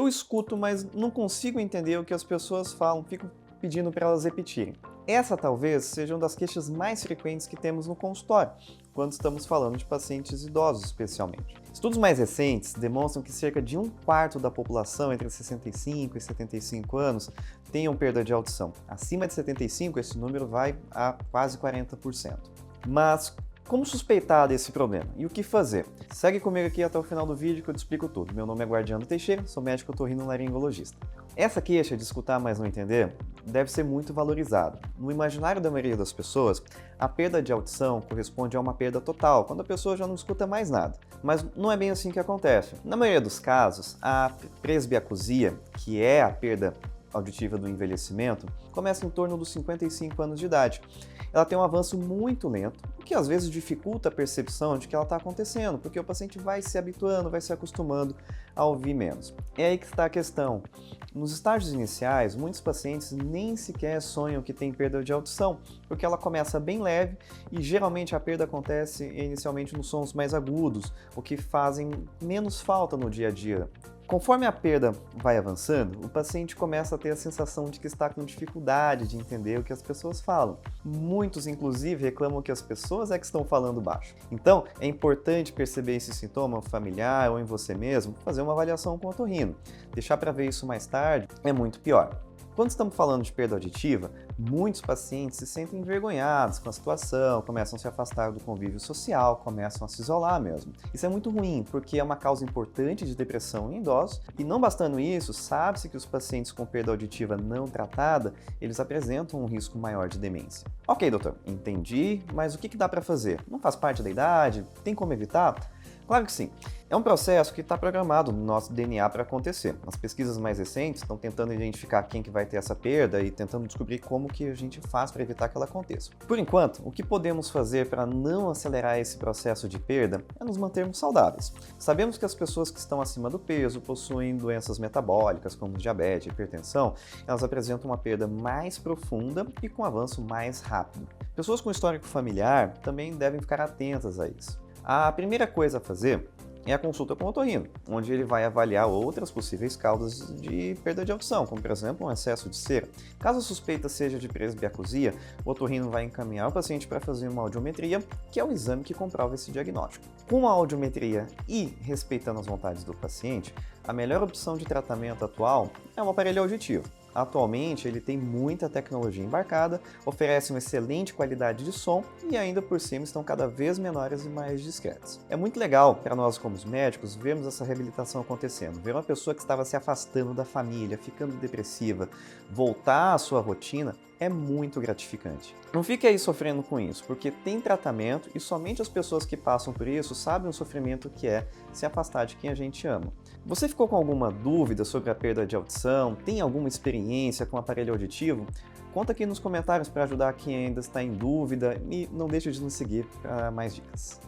Eu escuto, mas não consigo entender o que as pessoas falam, fico pedindo para elas repetirem. Essa talvez seja uma das queixas mais frequentes que temos no consultório, quando estamos falando de pacientes idosos especialmente. Estudos mais recentes demonstram que cerca de um quarto da população entre 65 e 75 anos tenham perda de audição. Acima de 75, esse número vai a quase 40%. Mas como suspeitar desse problema e o que fazer? Segue comigo aqui até o final do vídeo que eu te explico tudo. Meu nome é Guardiano Teixeira, sou médico otorrinolaringologista. Essa queixa de escutar, mas não entender, deve ser muito valorizada. No imaginário da maioria das pessoas, a perda de audição corresponde a uma perda total, quando a pessoa já não escuta mais nada. Mas não é bem assim que acontece. Na maioria dos casos, a presbiacusia, que é a perda auditiva do envelhecimento, começa em torno dos 55 anos de idade. Ela tem um avanço muito lento, o que às vezes dificulta a percepção de que ela está acontecendo, porque o paciente vai se habituando, vai se acostumando a ouvir menos. É aí que está a questão. Nos estágios iniciais, muitos pacientes nem sequer sonham que tem perda de audição, porque ela começa bem leve e geralmente a perda acontece inicialmente nos sons mais agudos, o que fazem menos falta no dia a dia. Conforme a perda vai avançando, o paciente começa a ter a sensação de que está com dificuldade de entender o que as pessoas falam. Muitos, inclusive, reclamam que as pessoas é que estão falando baixo. Então, é importante perceber esse sintoma familiar ou em você mesmo, fazer uma avaliação com o otorrino. Deixar para ver isso mais tarde é muito pior. Quando estamos falando de perda auditiva, muitos pacientes se sentem envergonhados com a situação, começam a se afastar do convívio social, começam a se isolar mesmo. Isso é muito ruim, porque é uma causa importante de depressão em idosos, e não bastando isso, sabe-se que os pacientes com perda auditiva não tratada, eles apresentam um risco maior de demência. Ok, doutor, entendi, mas o que dá para fazer? Não faz parte da idade? Tem como evitar? Claro que sim. É um processo que está programado no nosso DNA para acontecer. As pesquisas mais recentes estão tentando identificar quem que vai ter essa perda e tentando descobrir como que a gente faz para evitar que ela aconteça. Por enquanto, o que podemos fazer para não acelerar esse processo de perda é nos mantermos saudáveis. Sabemos que as pessoas que estão acima do peso possuem doenças metabólicas como diabetes e hipertensão, elas apresentam uma perda mais profunda e com avanço mais rápido. Pessoas com histórico familiar também devem ficar atentas a isso. A primeira coisa a fazer é a consulta com o otorrino, onde ele vai avaliar outras possíveis causas de perda de audição, como por exemplo um excesso de cera. Caso a suspeita seja de presbiacusia, o otorrino vai encaminhar o paciente para fazer uma audiometria, que é o exame que comprova esse diagnóstico. Com a audiometria e respeitando as vontades do paciente, a melhor opção de tratamento atual é um aparelho auditivo. Atualmente, ele tem muita tecnologia embarcada, oferece uma excelente qualidade de som e ainda por cima estão cada vez menores e mais discretos. É muito legal para nós como os médicos vermos essa reabilitação acontecendo, ver uma pessoa que estava se afastando da família, ficando depressiva, voltar à sua rotina, é muito gratificante. Não fique aí sofrendo com isso, porque tem tratamento e somente as pessoas que passam por isso sabem o sofrimento que é se afastar de quem a gente ama. Você ficou com alguma dúvida sobre a perda de audição? Tem alguma experiência com aparelho auditivo? Conta aqui nos comentários para ajudar quem ainda está em dúvida e não deixe de nos seguir para mais dicas.